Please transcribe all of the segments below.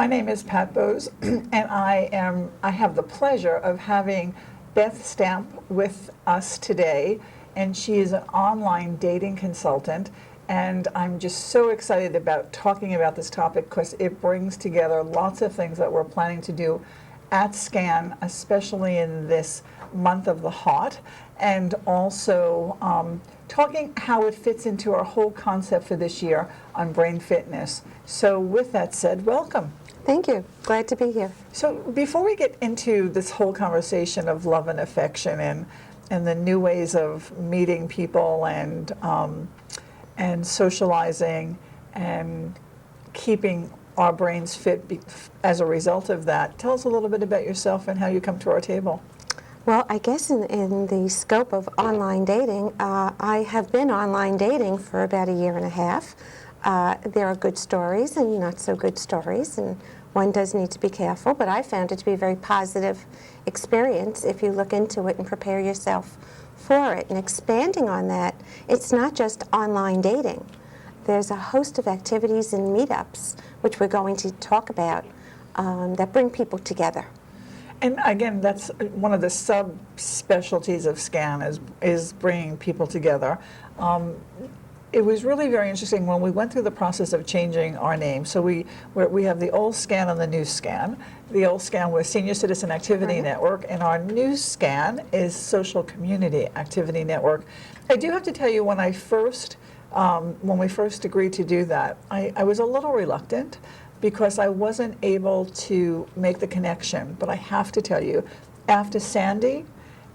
My name is Pat Bose, and I have the pleasure of having Beth Stamp with us today, and she is an online dating consultant. And I'm just so excited about talking about this topic because it brings together lots of things that we're planning to do at SCAN, especially in this month of the heart, and also talking how it fits into our whole concept for this year on brain fitness. So with that said, welcome. Thank you. Glad to be here. So before we get into this whole conversation of love and affection and the new ways of meeting people and socializing and keeping our brains fit as a result of that, tell us a little bit about yourself and how you come to our table. Well, I guess in the scope of online dating, I have been online dating for about a year and a half. There are good stories and not so good stories, and one does need to be careful, but I found it to be a very positive experience if you look into it and prepare yourself for it. And expanding on that, it's not just online dating. There's a host of activities and meetups, which we're going to talk about, that bring people together. And again, that's one of the subspecialties of SCAN is bringing people together. It was really very interesting when we went through the process of changing our name. So we have the old SCAN and the new SCAN. The old SCAN was Senior Citizen Activity Network, and our new SCAN is Social Community Activity Network. I do have to tell you, when we first agreed to do that, I was a little reluctant because I wasn't able to make the connection. But I have to tell you, after Sandy,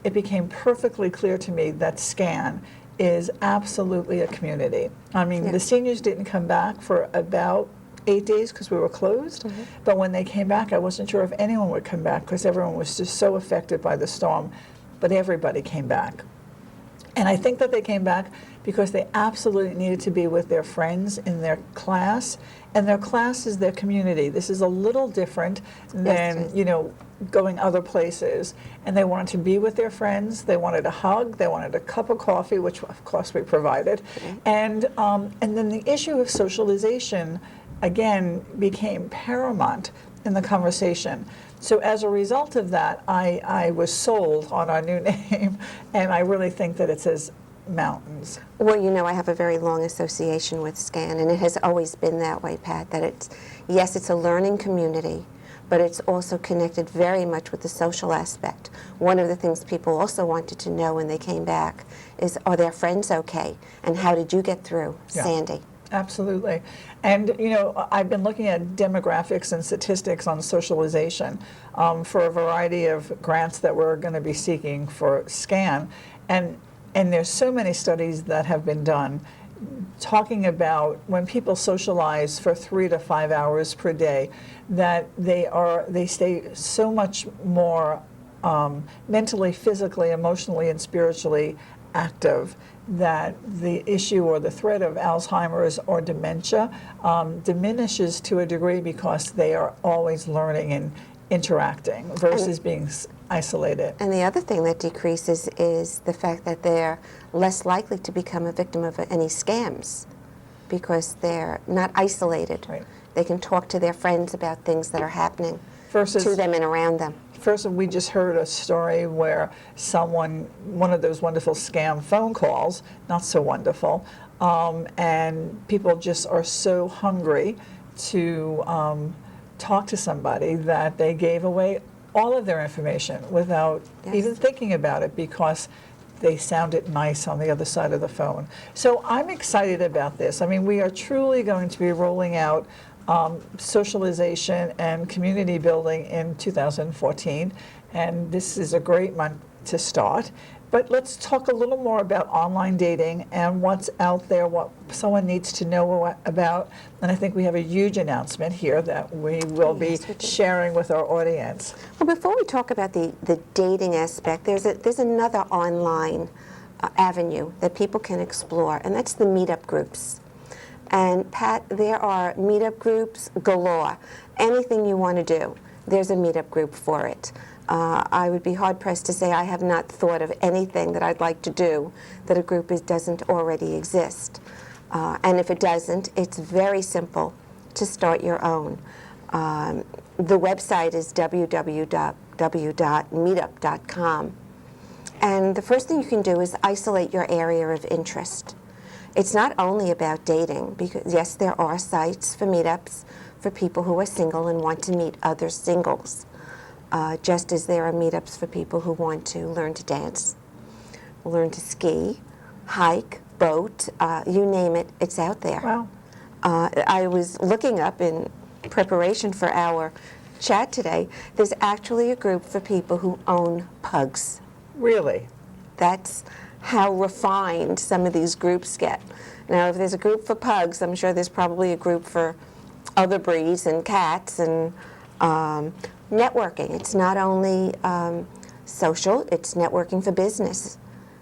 it became perfectly clear to me that SCAN is absolutely a community. I mean, the seniors didn't come back for about 8 days because we were closed, but when they came back, I wasn't sure if anyone would come back because everyone was just so affected by the storm, but everybody came back. And I think that they came back because they absolutely needed to be with their friends in their class, and their class is their community. This is a little different than, going other places. And they wanted to be with their friends, they wanted a hug, they wanted a cup of coffee, which of course we provided. And then the issue of socialization, again, became paramount in the conversation. So as a result of that, I was sold on our new name, and I really think that it says mountains. Well, I have a very long association with SCAN, and it has always been that way, Pat, that it's a learning community, but it's also connected very much with the social aspect. One of the things people also wanted to know when they came back is, are their friends okay? And how did you get through, Sandy? Absolutely. And, I've been looking at demographics and statistics on socialization for a variety of grants that we're going to be seeking for SCAN. And there's so many studies that have been done talking about when people socialize for 3 to 5 hours per day, that they stay so much more mentally, physically, emotionally, and spiritually active, that the issue or the threat of Alzheimer's or dementia diminishes to a degree because they are always learning and interacting versus being isolated. And the other thing that decreases is the fact that they're less likely to become a victim of any scams because they're not isolated. Right. They can talk to their friends about things that are happening to them and around them. First, we just heard a story where one of those wonderful scam phone calls, not so wonderful, and people just are so hungry to talk to somebody that they gave away all of their information without even thinking about it because they sounded nice on the other side of the phone. So I'm excited about this. I mean, we are truly going to be rolling out socialization and community building in 2014, and this is a great month to start. But let's talk a little more about online dating and what's out there, what someone needs to know about. And I think we have a huge announcement here that we will be sharing with our audience. Well, before we talk about the dating aspect, there's another online avenue that people can explore, and that's the meetup groups. And Pat, there are meetup groups galore. Anything you want to do, there's a meetup group for it. I would be hard-pressed to say I have not thought of anything that I'd like to do that a group doesn't already exist. And if it doesn't, it's very simple to start your own. The website is www.meetup.com. And the first thing you can do is isolate your area of interest. It's not only about dating, because yes, there are sites for meetups for people who are single and want to meet other singles, just as there are meetups for people who want to learn to dance, learn to ski, hike, boat, you name it, it's out there. Wow. I was looking up in preparation for our chat today, there's actually a group for people who own pugs. Really? That's how refined some of these groups get. Now, if there's a group for pugs, I'm sure there's probably a group for other breeds and cats and networking. It's not only social, it's networking for business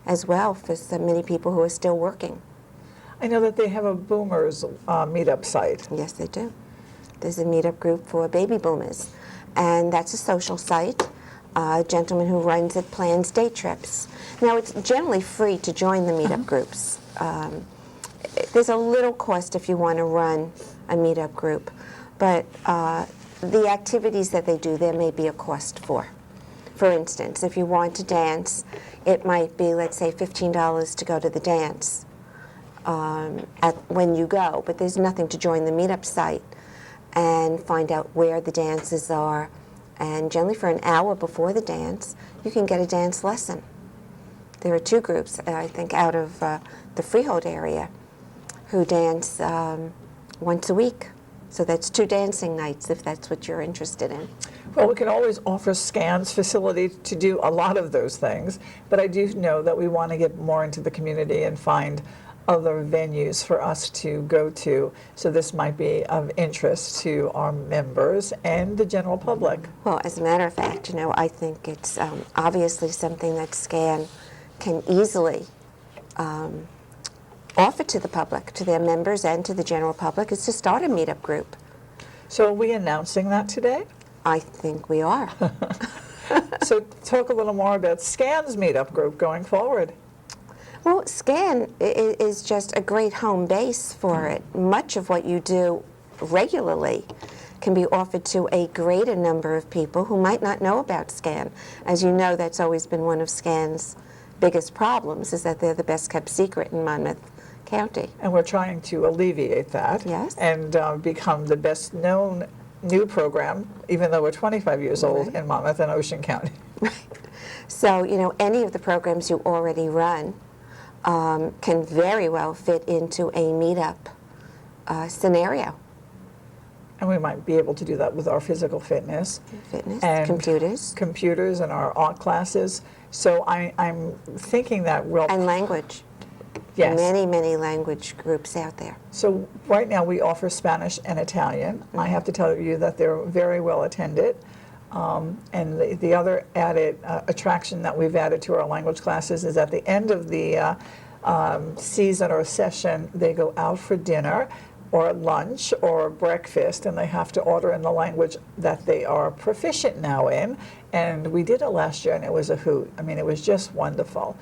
as well for so many people who are still working. I know that they have a boomers meetup site. Yes, they do. There's a meetup group for baby boomers, and that's a social site. A gentleman who runs it plans day trips. Now, it's generally free to join the meetup groups. There's a little cost if you want to run a meetup group, but the activities that they do, there may be a cost for. For instance, if you want to dance, it might be, let's say, $15 to go to the dance when you go, but there's nothing to join the meetup site and find out where the dances are. And generally for an hour before the dance, you can get a dance lesson. There are two groups, I think, out of the Freehold area who dance once a week. So that's 2 dancing nights if that's what you're interested in. Well, we can always offer SCAN's facility to do a lot of those things, but I do know that we want to get more into the community and find other venues for us to go to. So this might be of interest to our members and the general public. Well, as a matter of fact, I think it's obviously something that SCAN can easily offer to the public, to their members and to the general public, is to start a meetup group. So are we announcing that today? I think we are. So talk a little more about SCAN's meetup group going forward. Well, SCAN is just a great home base for it. Much of what you do regularly can be offered to a greater number of people who might not know about SCAN. As you know, that's always been one of SCAN's biggest problems, is that they're the best kept secret in Monmouth County. And we're trying to alleviate that. Yes. And become the best known new program, even though we're 25 years old Right. in Monmouth and Ocean County. So, any of the programs you already run can very well fit into a meetup scenario. And we might be able to do that with our physical fitness. Fitness, And computers, computers and our art classes. So I'm thinking that we'll, and language. yes. Many, many language groups out there. So right now we offer Spanish and Italian. I have to tell you that they're very well attended. And the other added attraction that we've added to our language classes is at the end of the season or session, they go out for dinner or lunch or breakfast, and they have to order in the language that they are proficient now in. And we did it last year, and it was a hoot. I mean, it was just wonderful.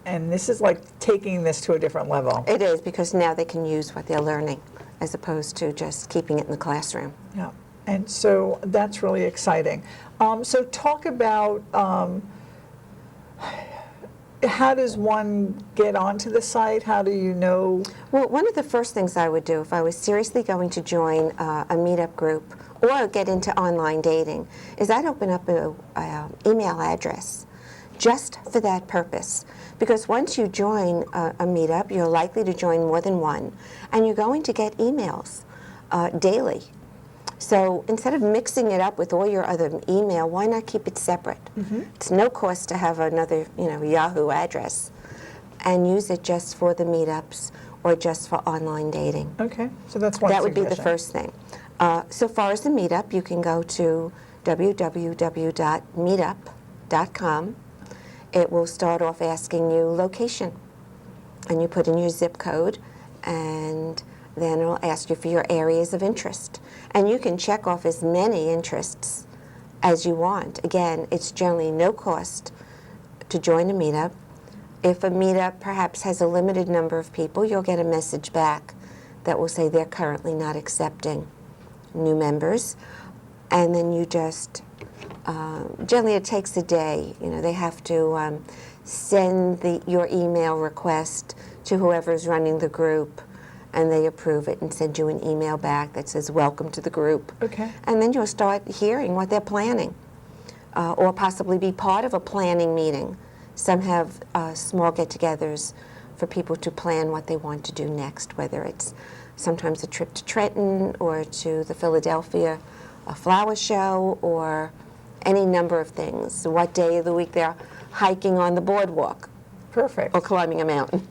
And this is like taking this to a different level. It is, because now they can use what they're learning as opposed to just keeping it in the classroom. Yeah, and so that's really exciting. So talk about how does one get onto the site? How do you know? Well, one of the first things I would do if I was seriously going to join a meetup group or get into online dating is I'd open up an email address just for that purpose. Because once you join a meetup, you're likely to join more than one, and you're going to get emails daily. So instead of mixing it up with all your other email, why not keep it separate? It's no cost to have another, Yahoo address, and use it just for the meetups or just for online dating. Okay, so that's one That would be the suggestion. first thing. So far as the meetup, you can go to www.meetup.com. It will start off asking you location, and you put in your zip code, and then it'll ask you for your areas of interest. And you can check off as many interests as you want. Again, it's generally no cost to join a meetup. If a meetup perhaps has a limited number of people, you'll get a message back that will say they're currently not accepting new members. and then you just, generally it takes a day. You know, they have to send your email request to whoever's running the group, and they approve it and send you an email back that says, welcome to the group. Okay. And then you'll start hearing what they're planning, or possibly be part of a planning meeting. Some have small get-togethers for people to plan what they want to do next, whether it's sometimes a trip to Trenton or to the Philadelphia flower show, or any number of things. What day of the week they're hiking on the boardwalk Perfect. or climbing a mountain.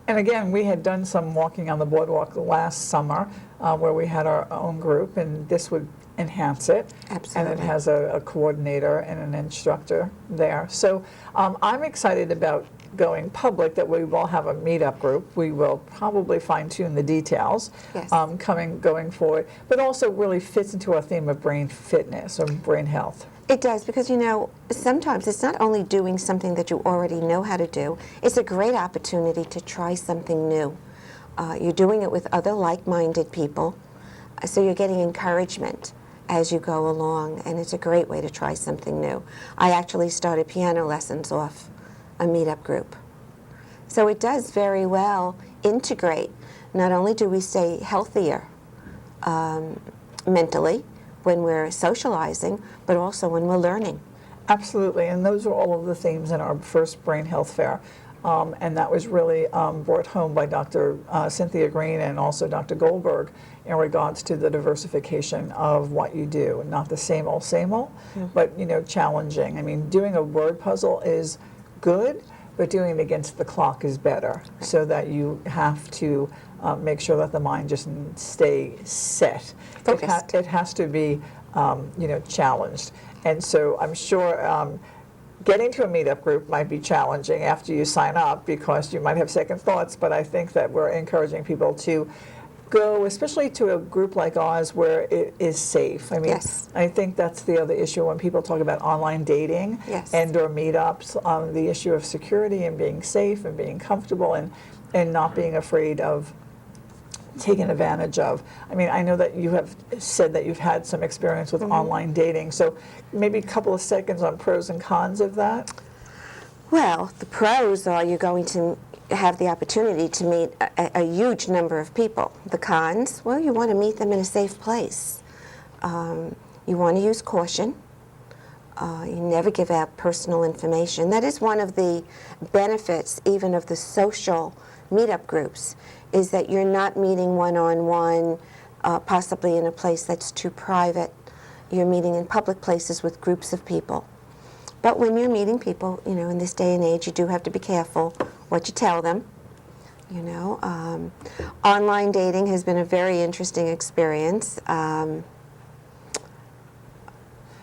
And again, we had done some walking on the boardwalk last summer where we had our own group, and this would enhance it. Absolutely. And it has a coordinator and an instructor there. So I'm excited about going public, that we will have a meetup group. We will probably fine-tune the details Yes. going forward, but also really fits into our theme of brain fitness or brain health. It does, because, you know, sometimes it's not only doing something that you already know how to do, it's a great opportunity to try something new. You're doing it with other like-minded people, so you're getting encouragement as you go along, and it's a great way to try something new. I actually started piano lessons off a meetup group. So it does very well integrate. Not only do we stay healthier mentally when we're socializing, but also when we're learning. Absolutely, and those are all of the themes in our first Brain Health Fair. And that was really brought home by Dr. Cynthia Green and also Dr. Goldberg in regards to the diversification of what you do. Not the same old, but, you know, challenging. I mean, doing a word puzzle is good, but doing it against the clock is better, so that you have to make sure that the mind just stay set. Focused. It has to be, you know, challenged. And so I'm sure getting to a meetup group might be challenging after you sign up, because you might have second thoughts, but I think that we're encouraging people to go, especially to a group like ours where it is safe. I mean, Yes. I think that's the other issue when people talk about online dating Yes. and or meetups, the issue of security and being safe and being comfortable and not being afraid of taken advantage of. I mean, I know that you have said that you've had some experience with online dating, so maybe a couple of seconds on pros and cons of that. Well, the pros are you're going to have the opportunity to meet a huge number of people. The cons, well, you want to meet them in a safe place. You want to use caution. You never give out personal information. That is one of the benefits even of the social meetup groups, is that you're not meeting one-on-one, possibly in a place that's too private. You're meeting in public places with groups of people. But when you're meeting people, you know, in this day and age, you do have to be careful what you tell them. You know, online dating has been a very interesting experience. The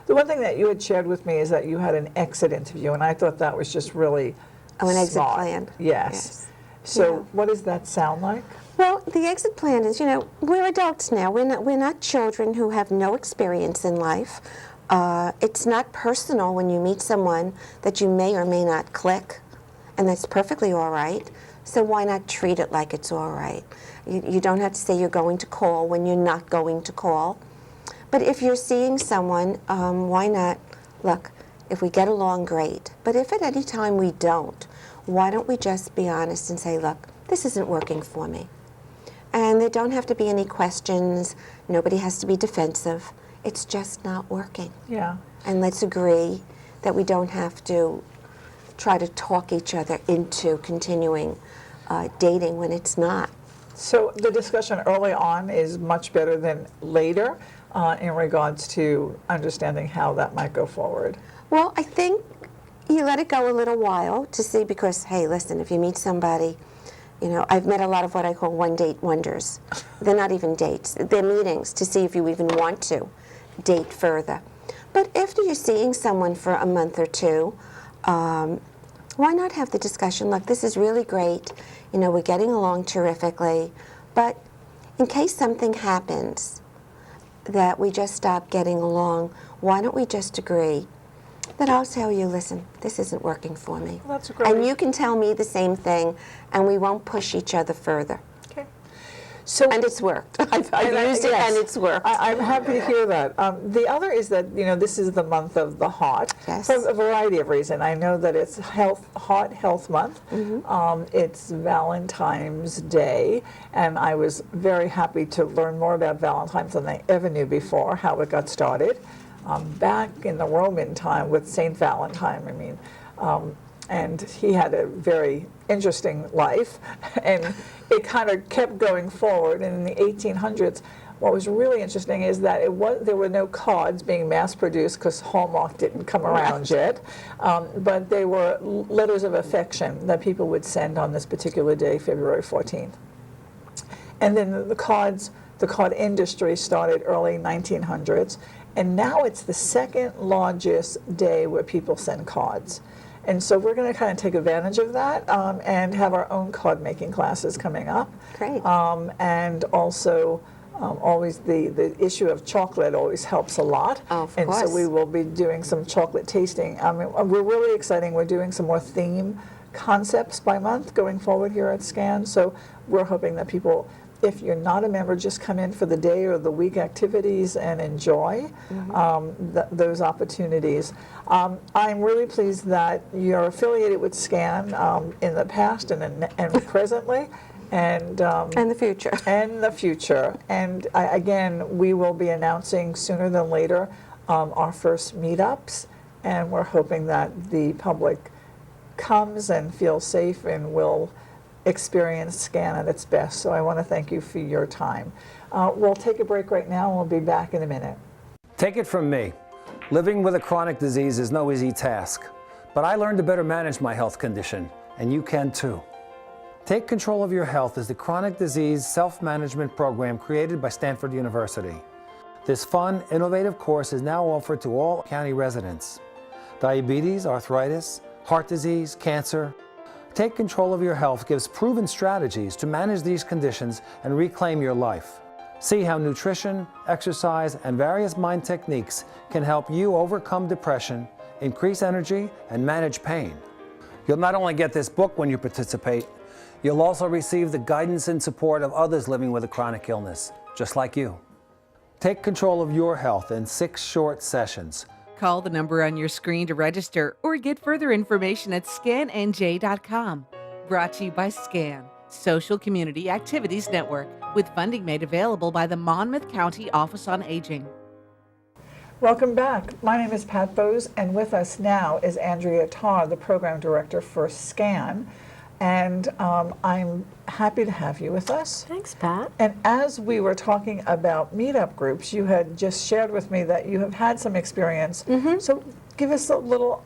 one thing that you had shared with me is that you had an exit interview, and I thought that was just really An exit smart. plan. Yes. So Yeah. what does that sound like? Well, the exit plan is, you know, we're adults now. We're not children who have no experience in life. It's not personal when you meet someone that you may or may not click, and that's perfectly all right. So why not treat it like it's all right? You don't have to say you're going to call when you're not going to call. But if you're seeing someone, why not, look, if we get along, great. But if at any time we don't, why don't we just be honest and say, look, this isn't working for me. And there don't have to be any questions. Nobody has to be defensive. It's just not working. Yeah. And let's agree that we don't have to try to talk each other into continuing dating when it's not. So the discussion early on is much better than later in regards to understanding how that might go forward. Well, I think you let it go a little while to see, because, hey, listen, if you meet somebody, you know, I've met a lot of what I call one-date wonders. They're not even dates. They're meetings to see if you even want to date further. But after you're seeing someone for a month or two, why not have the discussion, look, this is really great, you know, we're getting along terrifically, but in case something happens that we just stop getting along, why don't we just agree that I'll tell you, listen, this isn't working for me. Well, that's great. And you can tell me the same thing, and we won't push each other further. Okay. So, And it's worked. I've And used it yes, and it's worked. I'm happy to hear that. The other is that, this is the month of the heart Yes. for a variety of reasons. I know that it's Heart Health Month. It's Valentine's Day, and I was very happy to learn more about Valentine's than I ever knew before, how it got started. Back in the Roman time with Saint Valentine, and he had a very interesting life, and it kind of kept going forward. And in the 1800s, what was really interesting is that there were no cards being mass-produced because Hallmark didn't come around yet, but they were letters of affection that people would send on this particular day, February 14th. And then the card industry started early 1900s, and now it's the second largest day where people send cards. And so we're going to kind of take advantage of that and have our own card making classes coming up. Great. And also always the issue of chocolate always helps a lot. Oh, of and course. so we will be doing some chocolate tasting. We're really exciting. We're doing some more theme concepts by month going forward here at SCAN. So we're hoping that people, if you're not a member, just come in for the day or the week activities and enjoy those opportunities. I'm really pleased that you're affiliated with SCAN in the past and presently. And And the future. and the future. And again, we will be announcing sooner than later our first meetups, and we're hoping that the public comes and feels safe and will experience SCAN at its best. So I want to thank you for your time. We'll take a break right now, and we'll be back in a minute. Take it from me. Living with a chronic disease is no easy task, but I learned to better manage my health condition, and you can too. Take Control of Your Health is the chronic disease self-management program created by Stanford University. This fun, innovative course is now offered to all county residents. Diabetes, arthritis, heart disease, cancer. Take Control of Your Health gives proven strategies to manage these conditions and reclaim your life. See how nutrition, exercise, and various mind techniques can help you overcome depression, increase energy, and manage pain. You'll not only get this book when you participate, you'll also receive the guidance and support of others living with a chronic illness, just like you. Take control of your health in 6 short sessions. Call the number on your screen to register or get further information at scannj.com. Brought to you by SCAN, Social Community Activities Network, with funding made available by the Monmouth County Office on Aging. Welcome back. My name is Pat Bose, and with us now is Andrea Tarr, the program director for SCAN. And I'm happy to have you with us. Thanks, Pat. And as we were talking about meetup groups, you had just shared with me that you have had some experience. So give us a little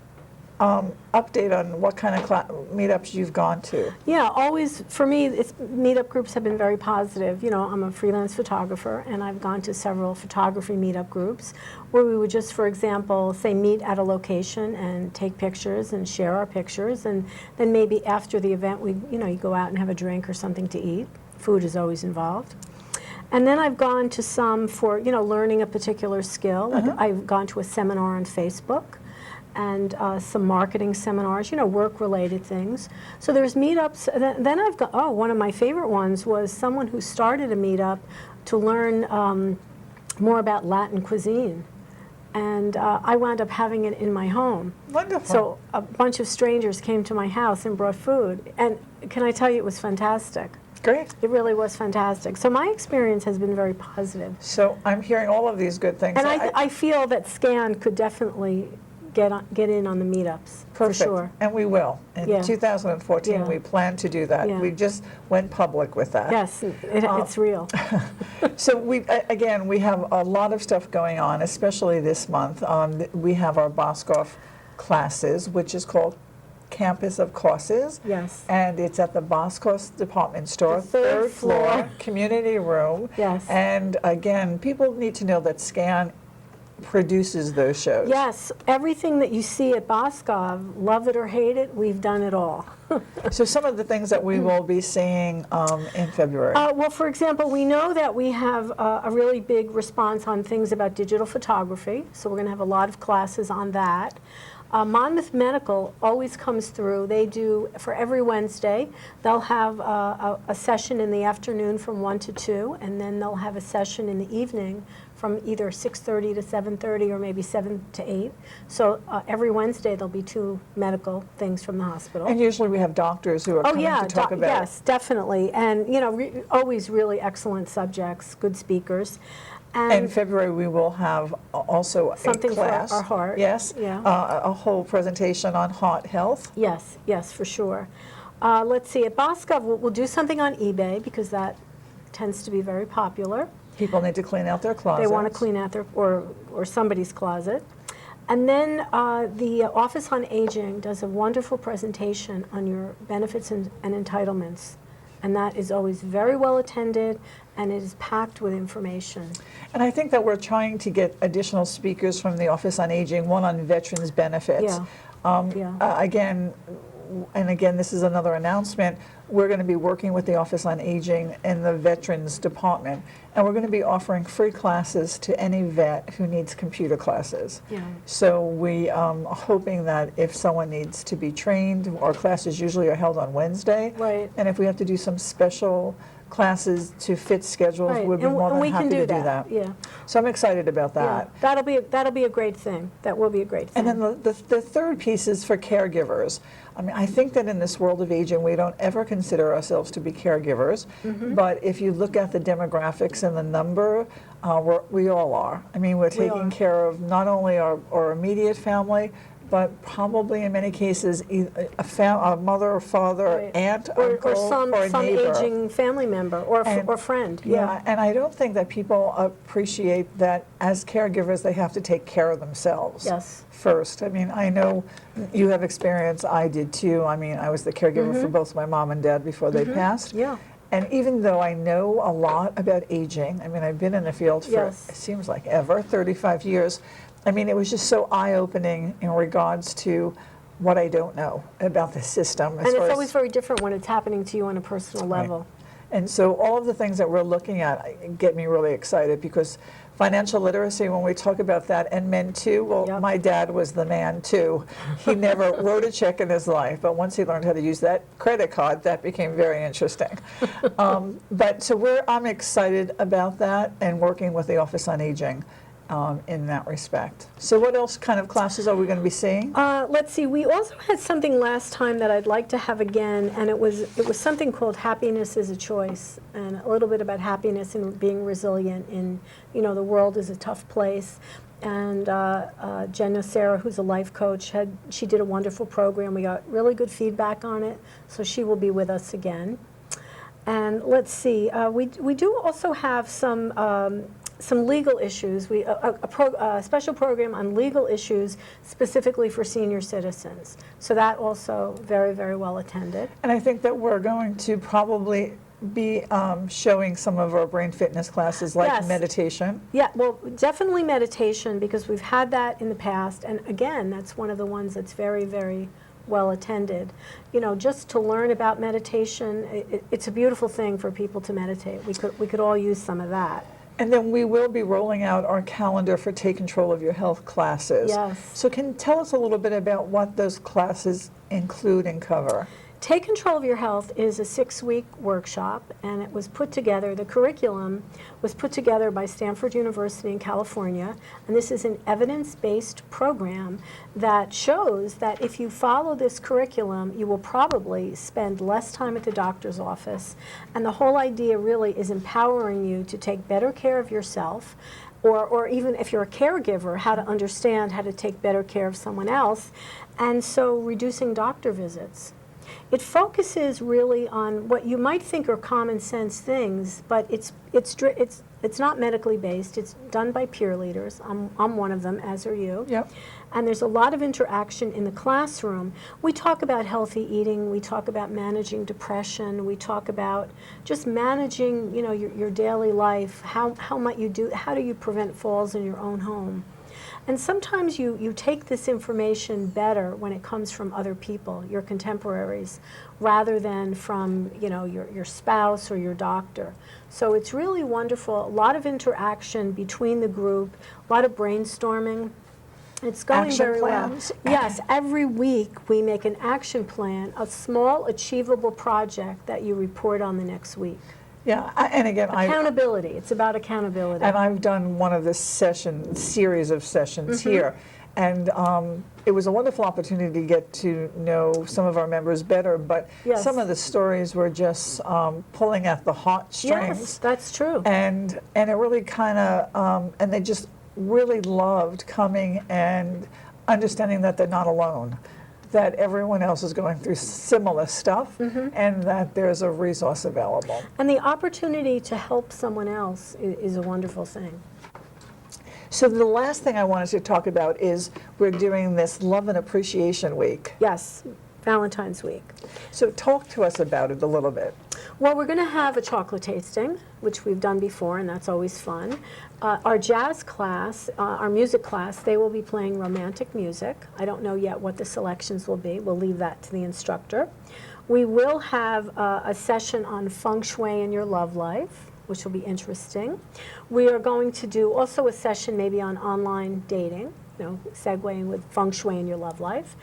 update on what kind of meetups you've gone to. Yeah, always, for me, meetup groups have been very positive. You know, I'm a freelance photographer, and I've gone to several photography meetup groups where we would just, for example, say meet at a location and take pictures and share our pictures, and then maybe after the event, you go out and have a drink or something to eat. Food is always involved. And then I've gone to some for, learning a particular skill. Like I've gone to a seminar on Facebook, and some marketing seminars, work-related things. So there's meetups. Then I've got, one of my favorite ones was someone who started a meetup to learn more about Latin cuisine. And I wound up having it in my home. Wonderful. So a bunch of strangers came to my house and brought food. And can I tell you, it was fantastic. Great. It really was fantastic. So my experience has been very positive. So I'm hearing all of these good things. And I feel that SCAN could definitely get in on the meetups, Perfect. for sure. And we will. In Yeah. 2014, Yeah. we plan to do that. Yeah. We just went public with that. Yes, it's real. So we have a lot of stuff going on, especially this month. We have our Boscoff classes, which is called Campus of Courses. Yes. And it's at the Boscoff Department Store, The third floor. community room. Yes. And again, people need to know that SCAN produces those shows. Yes, everything that you see at Boscov, love it or hate it, we've done it all. So some of the things that we will be seeing in February. Well, for example, we know that we have a really big response on things about digital photography, so we're going to have a lot of classes on that. Monmouth Medical always comes through. They do, for every Wednesday, they'll have a session in the afternoon from 1 to 2, and then they'll have a session in the evening from either 6:30 to 7:30 or maybe 7 to 8. So every Wednesday there'll be 2 medical things from the hospital. And usually we have doctors who are coming to talk about it. Yes, definitely. And, you know, always really excellent subjects, good speakers. In February, we will have also Something a for class. our heart. Yes. Yeah. A whole presentation on heart health. Yes, yes, for sure. Let's see, at Boscov, we'll do something on eBay because that tends to be very popular. People need to clean out their closets. They want to clean out their, or somebody's closet. And then the Office on Aging does a wonderful presentation on your benefits and entitlements. And that is always very well attended, and it is packed with information. And I think that we're trying to get additional speakers from the Office on Aging, one on veterans benefits. Yeah. Again, this is another announcement. We're going to be working with the Office on Aging and the Veterans Department, and we're going to be offering free classes to any vet who needs computer classes. Yeah. So we are hoping that if someone needs to be trained, our classes usually are held on Wednesday. Right. And if we have to do some special classes to fit schedules, Right, we'd be and more than we happy can to do do that. that. Yeah. So I'm excited about that. Yeah, that'll be a great thing. That will be a great thing. And then the third piece is for caregivers. I mean, I think that in this world of aging, we don't ever consider ourselves to be caregivers. But if you look at the demographics and the number, we all are. I mean, we're taking care of not only our immediate family, but probably in many cases a mother or father, Right. aunt, or uncle, some or neighbor. aging family member or friend. Yeah, and I don't think that people appreciate that as caregivers they have to take care of themselves Yes. first. I mean, I know you have experience, I did too. I mean, I was the caregiver for both my mom and dad before they passed. Yeah. And even though I know a lot about aging, I mean, I've been in the field for, Yes. it seems like ever, 35 years. I mean, it was just so eye-opening in regards to what I don't know about the system. And it's always very different when it's happening to you on a personal level. And so all of the things that we're looking at get me really excited because financial literacy, when we talk about that, and men too, well, Yep. my dad was the man too. He never wrote a check in his life, but once he learned how to use that credit card, that became very interesting. But so I'm excited about that and working with the Office on Aging in that respect. So what else kind of classes are we going to be seeing? Let's see. We also had something last time that I'd like to have again, and it was something called Happiness is a Choice, and a little bit about happiness and being resilient in, the world is a tough place. And Jen Nocera, who's a life coach, she did a wonderful program. We got really good feedback on it, so she will be with us again. And let's see. We do also have some legal issues. A special program on legal issues specifically for senior citizens. So that also very, very well attended. And I think that we're going to probably be showing some of our brain fitness classes like Yes. meditation. Yeah, well, definitely meditation because we've had that in the past. And again, that's one of the ones that's very, very well attended. Just to learn about meditation, it's a beautiful thing for people to meditate. We could all use some of that. And then we will be rolling out our calendar for Take Control of Your Health classes. Yes. So can you tell us a little bit about what those classes include and cover? Take Control of Your Health is a 6-week workshop, and it was put together, the curriculum was put together by Stanford University in California, and this is an evidence-based program that shows that if you follow this curriculum, you will probably spend less time at the doctor's office, and the whole idea really is empowering you to take better care of yourself, or even if you're a caregiver, how to understand how to take better care of someone else, and so reducing doctor visits. It focuses really on what you might think are common sense things, but it's not medically based. It's done by peer leaders. I'm one of them, as are you. Yep. And there's a lot of interaction in the classroom. We talk about healthy eating. We talk about managing depression. We talk about just managing, your daily life. How do you prevent falls in your own home? And sometimes you take this information better when it comes from other people, your contemporaries, rather than from your spouse or your doctor. So it's really wonderful. A lot of interaction between the group, a lot of brainstorming. It's going action very plans? well. Yes, every week we make an action plan, a small achievable project that you report on the next week. Yeah, and again, Accountability, it's about accountability. and I've done one of this series of sessions Mm-hmm. here, and it was a wonderful opportunity to get to know some of our members better, but Yes. some of the stories were just pulling at the heartstrings. Yes, that's true. And it really kind of, and they just really loved coming and understanding that they're not alone, that everyone else is going through similar stuff, Mm-hmm. and that there's a resource available. And the opportunity to help someone else is a wonderful thing. So the last thing I wanted to talk about is we're doing this Love and Appreciation Week. Yes, Valentine's Week. So talk to us about it a little bit. Well, we're going to have a chocolate tasting, which we've done before, and that's always fun. Our jazz class, our music class, they will be playing romantic music. I don't know yet what the selections will be. We'll leave that to the instructor. We will have a session on feng shui in your love life, which will be interesting. We are going to do also a session maybe on online dating, segueing with feng shui in your love life.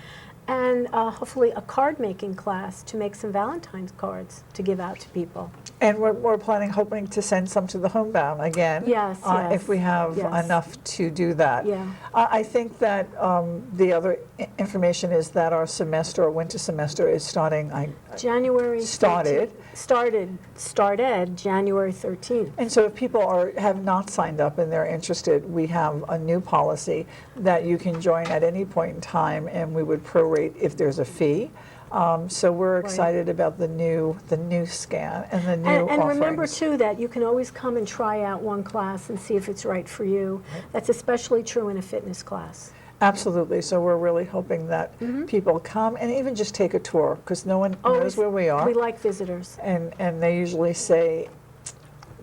And hopefully a card making class to make some Valentine's cards to give out to people. And we're hoping to send some to the homebound again. Yes, If we have yes. enough to do that. Yeah. I think that the other information is that our winter semester is starting. January Started. 13th. Started January 13th. And so if people have not signed up and they're interested, we have a new policy that you can join at any point in time, and we would prorate if there's a fee. So we're excited about the new scan and the new And remember offerings. too that you can always come and try out one class and see if it's right for you. That's especially true in a fitness class. Absolutely. So we're really hoping that people come and even just take a tour, because no one knows where we are. We like visitors. And they usually say,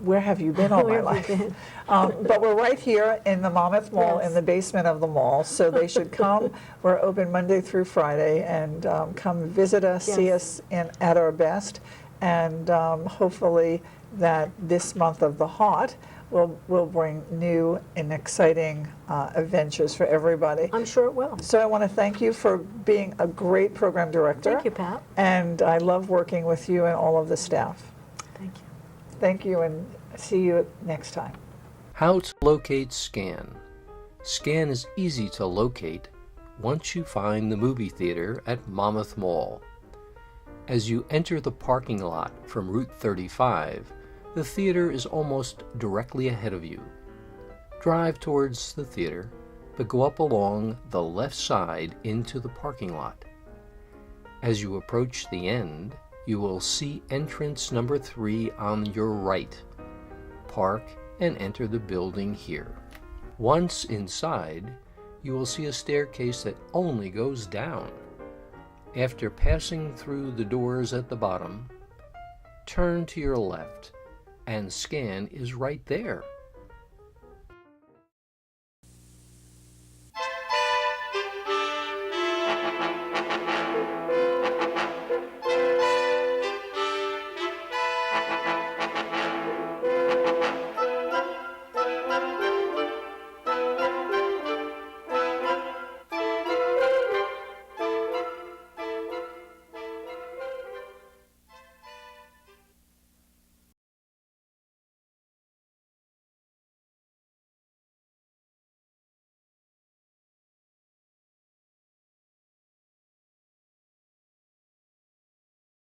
where have you been all my Where have you life? been? But we're right here in the Monmouth Mall, Yes. in the basement of the mall, so they should come. We're open Monday through Friday, and come visit us, see Yes. us at our best, and hopefully that this month of the Heart will bring new and exciting adventures for everybody. I'm sure it will. So I want to thank you for being a great program director. Thank you, Pat. And I love working with you and all of the staff. Thank you. Thank you, and see you next time. How to locate Scan. Scan is easy to locate once you find the movie theater at Monmouth Mall. As you enter the parking lot from Route 35, the theater is almost directly ahead of you. Drive towards the theater, but go up along the left side into the parking lot. As you approach the end, you will see entrance number 3 on your right. Park and enter the building here. Once inside, you will see a staircase that only goes down. After passing through the doors at the bottom, turn to your left, and Scan is right there.